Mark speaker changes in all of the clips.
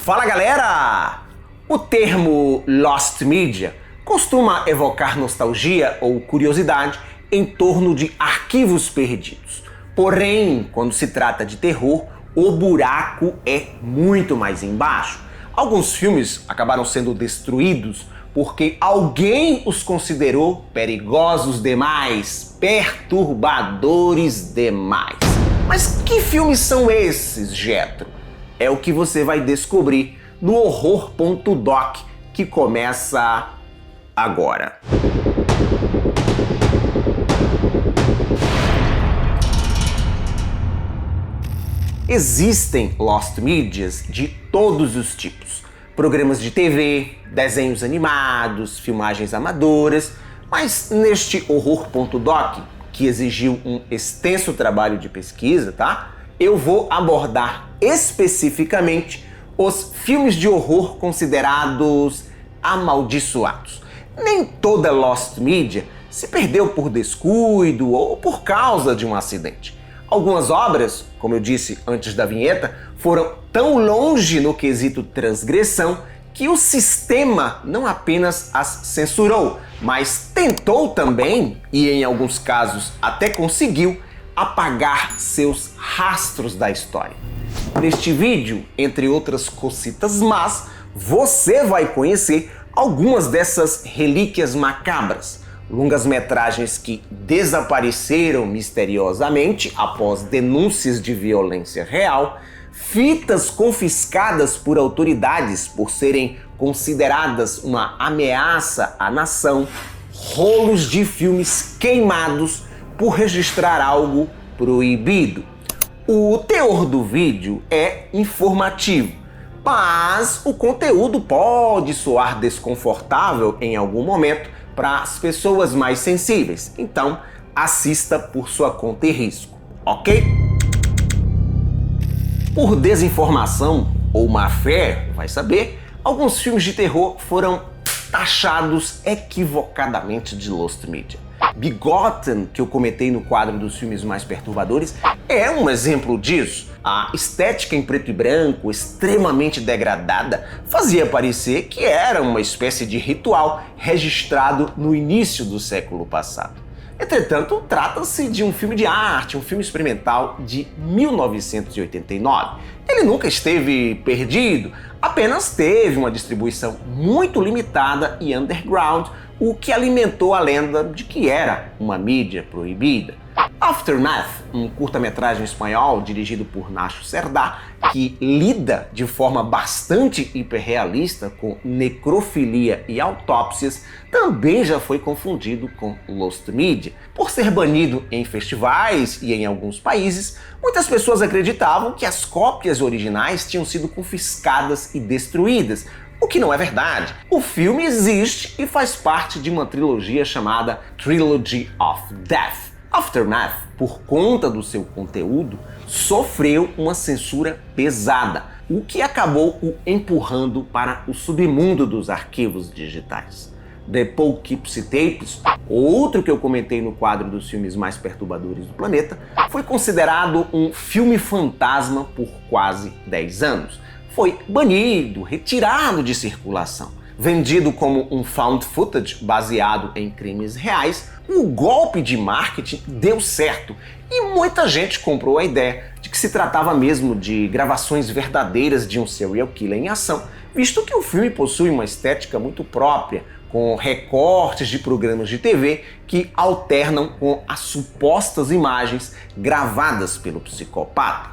Speaker 1: Fala galera! O termo Lost Media costuma evocar nostalgia ou curiosidade em torno de arquivos perdidos. Porém, quando se trata de terror, o buraco é muito mais embaixo. Alguns filmes acabaram sendo destruídos porque alguém os considerou perigosos demais, perturbadores demais. Mas que filmes são esses, Getro? É o que você vai descobrir no Horror.doc, que começa agora. Existem Lost Medias de todos os tipos. Programas de TV, desenhos animados, filmagens amadoras, mas neste Horror.doc, que exigiu um extenso trabalho de pesquisa, tá? Eu vou abordar especificamente os filmes de horror considerados amaldiçoados. Nem toda Lost Media se perdeu por descuido ou por causa de um acidente. Algumas obras, como eu disse antes da vinheta, foram tão longe no quesito transgressão que o sistema não apenas as censurou, mas tentou também, e em alguns casos até conseguiu, apagar seus rastros da história. Neste vídeo, entre outras cocitas más, você vai conhecer algumas dessas relíquias macabras, longas-metragens que desapareceram misteriosamente após denúncias de violência real, fitas confiscadas por autoridades por serem consideradas uma ameaça à nação, rolos de filmes queimados por registrar algo proibido. O teor do vídeo é informativo, mas o conteúdo pode soar desconfortável em algum momento para as pessoas mais sensíveis. Então, assista por sua conta e risco, ok? Por desinformação ou má fé, vai saber, alguns filmes de terror foram taxados equivocadamente de Lost Media. Bigotten, que eu comentei no quadro dos filmes mais perturbadores, é um exemplo disso. A estética em preto e branco, extremamente degradada, fazia parecer que era uma espécie de ritual registrado no início do século passado. Entretanto, trata-se de um filme de arte, um filme experimental de 1989. Ele nunca esteve perdido, apenas teve uma distribuição muito limitada e underground, o que alimentou a lenda de que era uma mídia proibida. Aftermath, um curta-metragem espanhol dirigido por Nacho Cerdá, que lida de forma bastante hiperrealista com necrofilia e autópsias, também já foi confundido com Lost Media. Por ser banido em festivais e em alguns países, muitas pessoas acreditavam que as cópias originais tinham sido confiscadas e destruídas, o que não é verdade. O filme existe e faz parte de uma trilogia chamada Trilogy of Death. Aftermath, por conta do seu conteúdo, sofreu uma censura pesada, o que acabou o empurrando para o submundo dos arquivos digitais. The Poughkeepsie Tapes, outro que eu comentei no quadro dos filmes mais perturbadores do planeta, foi considerado um filme fantasma por quase 10 anos. Foi banido, retirado de circulação. Vendido como um found footage baseado em crimes reais, o golpe de marketing deu certo e muita gente comprou a ideia de que se tratava mesmo de gravações verdadeiras de um serial killer em ação, visto que o filme possui uma estética muito própria, com recortes de programas de TV que alternam com as supostas imagens gravadas pelo psicopata.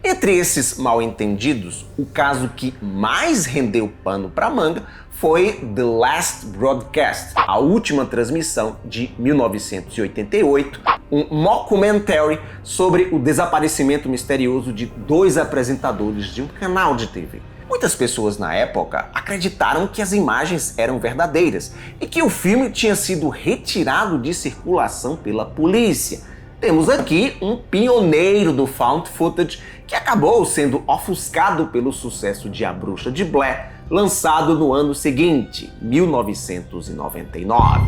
Speaker 1: Entre esses mal-entendidos, o caso que mais rendeu pano para manga foi The Last Broadcast, a última transmissão de 1988, um mockumentary sobre o desaparecimento misterioso de 2 apresentadores de um canal de TV. Muitas pessoas na época acreditaram que as imagens eram verdadeiras e que o filme tinha sido retirado de circulação pela polícia. Temos aqui um pioneiro do found footage que acabou sendo ofuscado pelo sucesso de A Bruxa de Blair, lançado no ano seguinte, 1999.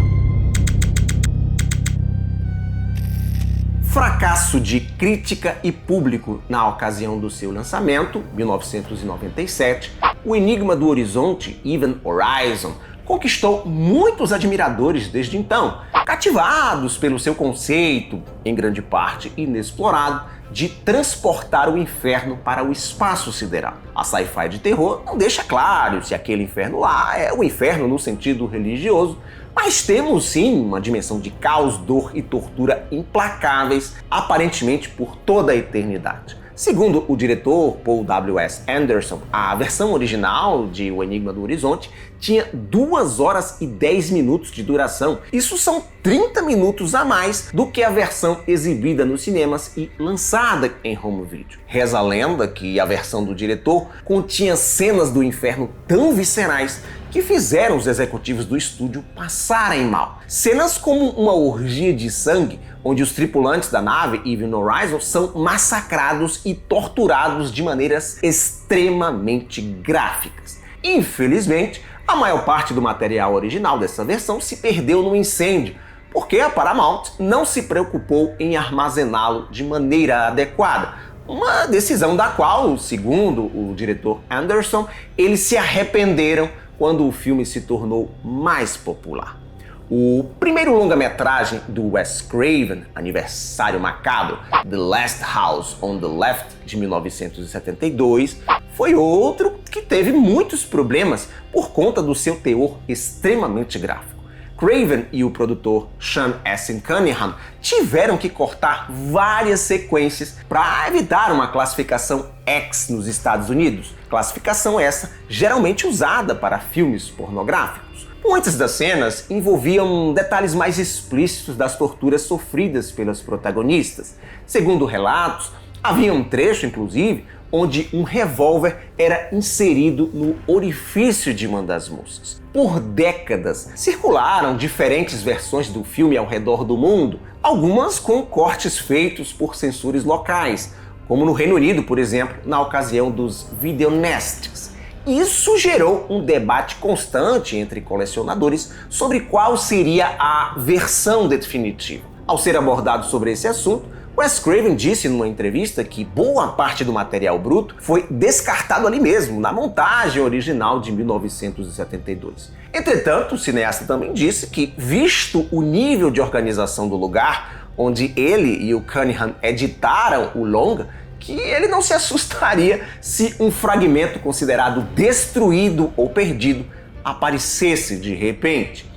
Speaker 1: fracasso de crítica e público na ocasião do seu lançamento, 1997, O Enigma do Horizonte, Event Horizon, conquistou muitos admiradores desde então, cativados pelo seu conceito, em grande parte inexplorado, de transportar o inferno para o espaço sideral. A sci-fi de terror não deixa claro se aquele inferno lá é o inferno no sentido religioso, mas temos sim uma dimensão de caos, dor e tortura implacáveis, aparentemente por toda a eternidade. Segundo o diretor Paul W.S. Anderson, a versão original de O Enigma do Horizonte tinha 2 horas e 10 minutos de duração. Isso são 30 minutos a mais do que a versão exibida nos cinemas e lançada em home video. Reza a lenda que a versão do diretor continha cenas do inferno tão viscerais que fizeram os executivos do estúdio passarem mal. Cenas como uma orgia de sangue, onde os tripulantes da nave Event Horizon são massacrados e torturados de maneiras extremamente gráficas. Infelizmente, a maior parte do material original dessa versão se perdeu no incêndio, porque a Paramount não se preocupou em armazená-lo de maneira adequada. Uma decisão da qual, segundo o diretor Anderson, eles se arrependeram quando o filme se tornou mais popular. O primeiro longa-metragem do Wes Craven, Aniversário Macabro, The Last House on the Left, de 1972, foi outro que teve muitos problemas por conta do seu teor extremamente gráfico. Craven e o produtor Sean S. Cunningham tiveram que cortar várias sequências para evitar uma classificação X nos Estados Unidos, classificação essa geralmente usada para filmes pornográficos. Muitas das cenas envolviam detalhes mais explícitos das torturas sofridas pelas protagonistas. Segundo relatos, havia um trecho, inclusive, onde um revólver era inserido no orifício de uma das moças. Por décadas, circularam diferentes versões do filme ao redor do mundo, algumas com cortes feitos por censores locais, como no Reino Unido, por exemplo, na ocasião dos Videonasties. Isso gerou um debate constante entre colecionadores sobre qual seria a versão definitiva. Ao ser abordado sobre esse assunto, Wes Craven disse numa entrevista que boa parte do material bruto foi descartado ali mesmo, na montagem original de 1972. Entretanto, o cineasta também disse que, visto o nível de organização do lugar onde ele e o Cunningham editaram o longa, que ele não se assustaria se um fragmento considerado destruído ou perdido aparecesse de repente.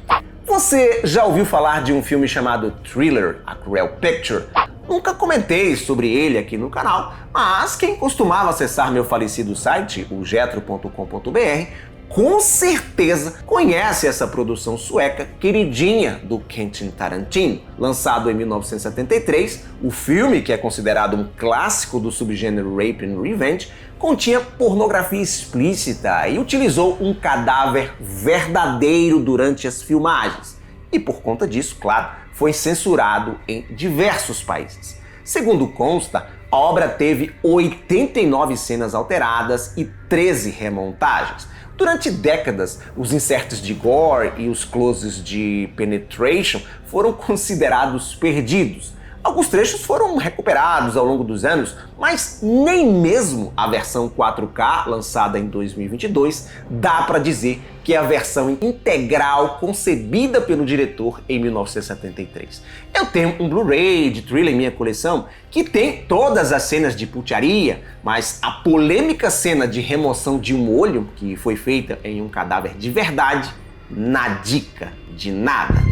Speaker 1: Você já ouviu falar de um filme chamado Thriller, A Cruel Picture? Nunca comentei sobre ele aqui no canal, mas quem costumava acessar meu falecido site, o jetro.com.br, com certeza conhece essa produção sueca queridinha do Quentin Tarantino. Lançado em 1973, o filme, que é considerado um clássico do subgênero Rape and Revenge, continha pornografia explícita e utilizou um cadáver verdadeiro durante as filmagens. E por conta disso, claro, foi censurado em diversos países. Segundo consta, a obra teve 89 cenas alteradas e 13 remontagens. Durante décadas, os insertos de gore e os closes de penetration foram considerados perdidos. Alguns trechos foram recuperados ao longo dos anos, mas nem mesmo a versão 4K, lançada em 2022, dá para dizer que é a versão integral concebida pelo diretor em 1973. Eu tenho um Blu-ray de Thriller em minha coleção que tem todas as cenas de putaria, mas a polêmica cena de remoção de um olho, que foi feita em um cadáver de verdade, nadica de nada.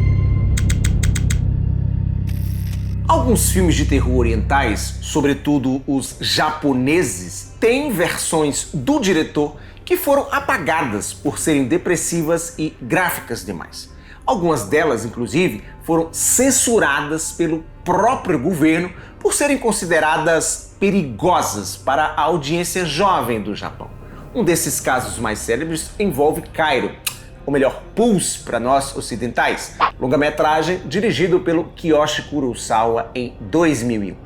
Speaker 1: Alguns filmes de terror orientais, sobretudo os japoneses, têm versões do diretor que foram apagadas por serem depressivas e gráficas demais. Algumas delas, inclusive, foram censuradas pelo próprio governo por serem consideradas perigosas para a audiência jovem do Japão. Um desses casos mais célebres envolve Kairo, ou melhor, Pulse para nós ocidentais, longa-metragem dirigido pelo Kiyoshi Kurosawa em 2001.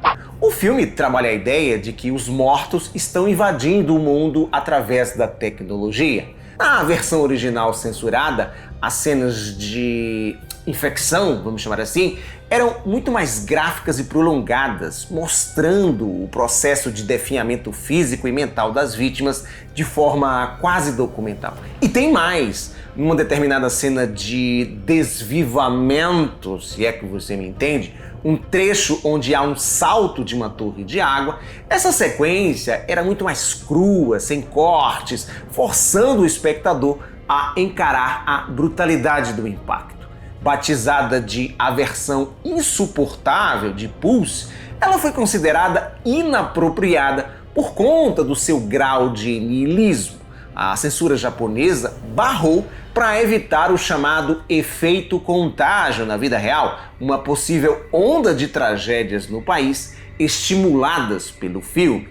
Speaker 1: O filme trabalha a ideia de que os mortos estão invadindo o mundo através da tecnologia. Na versão original censurada, as cenas de infecção, vamos chamar assim, eram muito mais gráficas e prolongadas, mostrando o processo de definhamento físico e mental das vítimas de forma quase documental. E tem mais, numa determinada cena de desvivamento, se é que você me entende, um trecho onde há um salto de uma torre de água, essa sequência era muito mais crua, sem cortes, forçando o espectador a encarar a brutalidade do impacto. Batizada de a versão insuportável de Pulse, ela foi considerada inapropriada por conta do seu grau de niilismo. A censura japonesa barrou para evitar o chamado efeito contágio na vida real, uma possível onda de tragédias no país estimuladas pelo filme.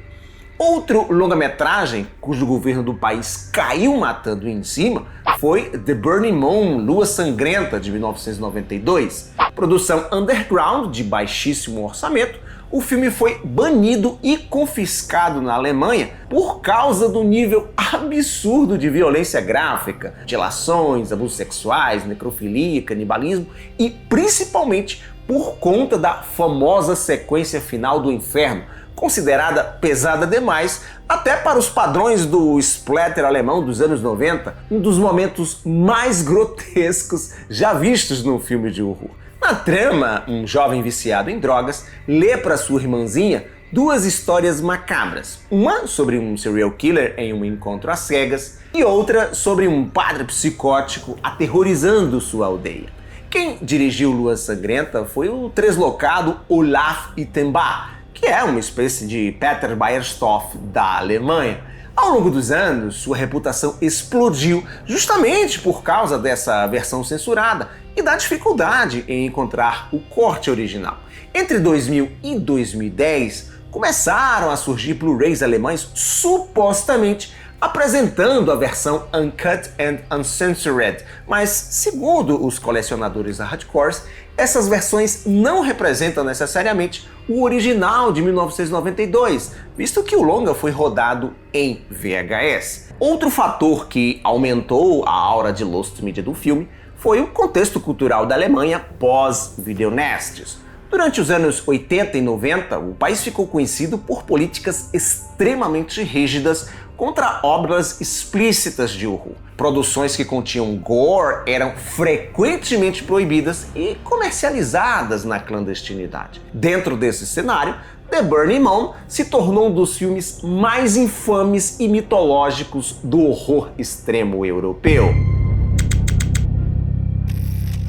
Speaker 1: Outro longa-metragem cujo governo do país caiu matando em cima foi The Burning Moon, Lua Sangrenta, de 1992. Produção underground de baixíssimo orçamento, o filme foi banido e confiscado na Alemanha por causa do nível absurdo de violência gráfica, delações, abusos sexuais, necrofilia, canibalismo e principalmente por conta da famosa sequência final do inferno, considerada pesada demais até para os padrões do splatter alemão dos anos 90, um dos momentos mais grotescos já vistos num filme de horror. Na trama, um jovem viciado em drogas lê para sua irmãzinha duas histórias macabras, uma sobre um serial killer em um encontro às cegas e outra sobre um padre psicótico aterrorizando sua aldeia. Quem dirigiu Lua Sangrenta foi o translocado Olaf Ittenbach, que é uma espécie de Peter Bierstoff da Alemanha. Ao longo dos anos, sua reputação explodiu justamente por causa dessa versão censurada e da dificuldade em encontrar o corte original. Entre 2000 e 2010, começaram a surgir Blu-rays alemães supostamente apresentando a versão Uncut and Uncensored, mas segundo os colecionadores hardcores, essas versões não representam necessariamente o original de 1992, visto que o longa foi rodado em VHS. Outro fator que aumentou a aura de Lost Media do filme foi o contexto cultural da Alemanha pós-videonasties. Durante os anos 80 e 90, o país ficou conhecido por políticas extremamente rígidas contra obras explícitas de horror. Produções que continham gore eram frequentemente proibidas e comercializadas na clandestinidade. Dentro desse cenário, The Burning Moon se tornou um dos filmes mais infames e mitológicos do horror extremo europeu.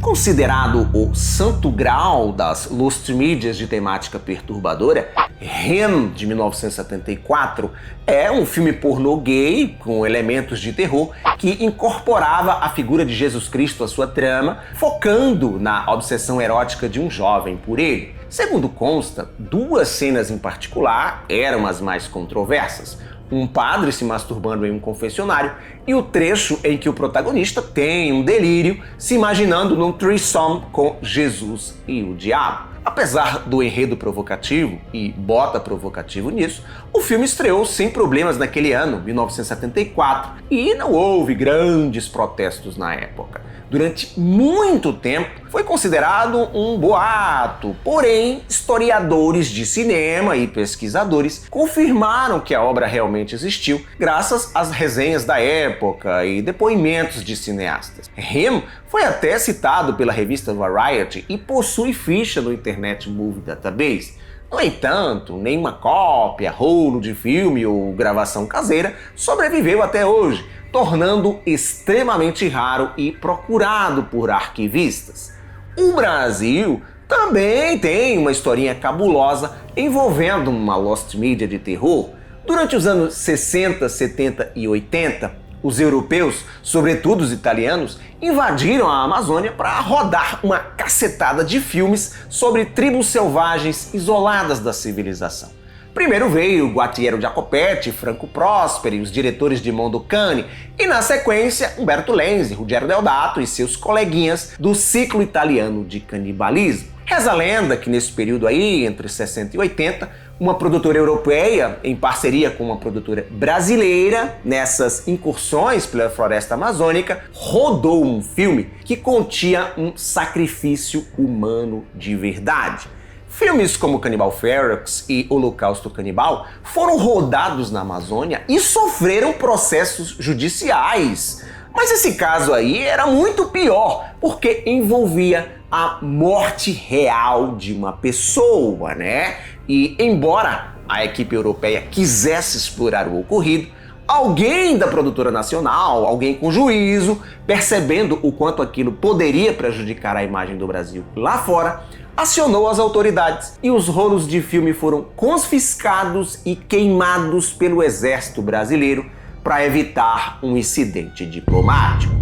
Speaker 1: Considerado o santo grau das Lost Medias de temática perturbadora, Him, de 1974, é um filme pornô gay com elementos de terror que incorporava a figura de Jesus Cristo à sua trama, focando na obsessão erótica de um jovem por ele. Segundo consta, duas cenas em particular eram as mais controversas. Um padre se masturbando em um confessionário e o trecho em que o protagonista tem um delírio se imaginando num threesome com Jesus e o diabo. Apesar do enredo provocativo, e bota provocativo nisso, o filme estreou sem problemas naquele ano, 1974, e não houve grandes protestos na época. Durante muito tempo foi considerado um boato, porém historiadores de cinema e pesquisadores confirmaram que a obra realmente existiu graças às resenhas da época e depoimentos de cineastas. Him foi até citado pela revista Variety e possui ficha no Internet Movie Database. No entanto, nenhuma cópia, rolo de filme ou gravação caseira sobreviveu até hoje, tornando extremamente raro e procurado por arquivistas. O Brasil também tem uma historinha cabulosa envolvendo uma Lost Media de terror. Durante os anos 60, 70 e 80, os europeus, sobretudo os italianos, invadiram a Amazônia para rodar uma cacetada de filmes sobre tribos selvagens isoladas da civilização. Primeiro veio Guattiero Jacopetti, Franco Prosperi, os diretores de Mondocane, e na sequência Umberto Lenzi, Ruggero Deodato e seus coleguinhas do ciclo italiano de canibalismo. Reza a lenda que nesse período aí, entre 60 e 80, uma produtora europeia, em parceria com uma produtora brasileira, nessas incursões pela floresta amazônica, rodou um filme que continha um sacrifício humano de verdade. Filmes como Cannibal Ferox e Holocausto Canibal foram rodados na Amazônia e sofreram processos judiciais. Mas esse caso aí era muito pior, porque envolvia a morte real de uma pessoa, né? E embora a equipe europeia quisesse explorar o ocorrido, alguém da produtora nacional, alguém com juízo, percebendo o quanto aquilo poderia prejudicar a imagem do Brasil lá fora, acionou as autoridades e os rolos de filme foram confiscados e queimados pelo exército brasileiro para evitar um incidente diplomático.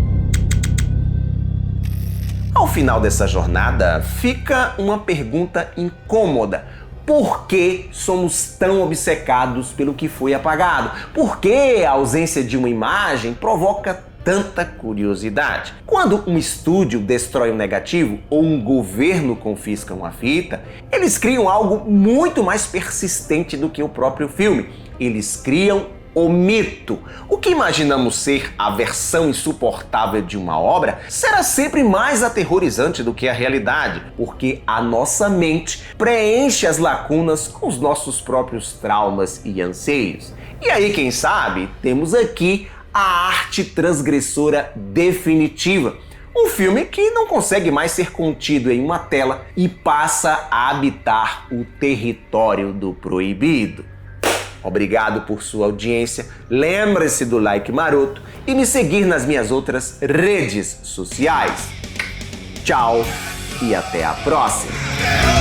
Speaker 1: Ao final dessa jornada, fica uma pergunta incômoda. Por que somos tão obcecados pelo que foi apagado? Por que a ausência de uma imagem provoca tanta curiosidade? Quando um estúdio destrói um negativo ou um governo confisca uma fita, eles criam algo muito mais persistente do que o próprio filme. Eles criam o mito. O que imaginamos ser a versão insuportável de uma obra será sempre mais aterrorizante do que a realidade, porque a nossa mente preenche as lacunas com os nossos próprios traumas e anseios. E aí, quem sabe, temos aqui a arte transgressora definitiva. Um filme que não consegue mais ser contido em uma tela e passa a habitar o território do proibido. Obrigado por sua audiência, lembre-se do like maroto e me seguir nas minhas outras redes sociais. Tchau e até a próxima!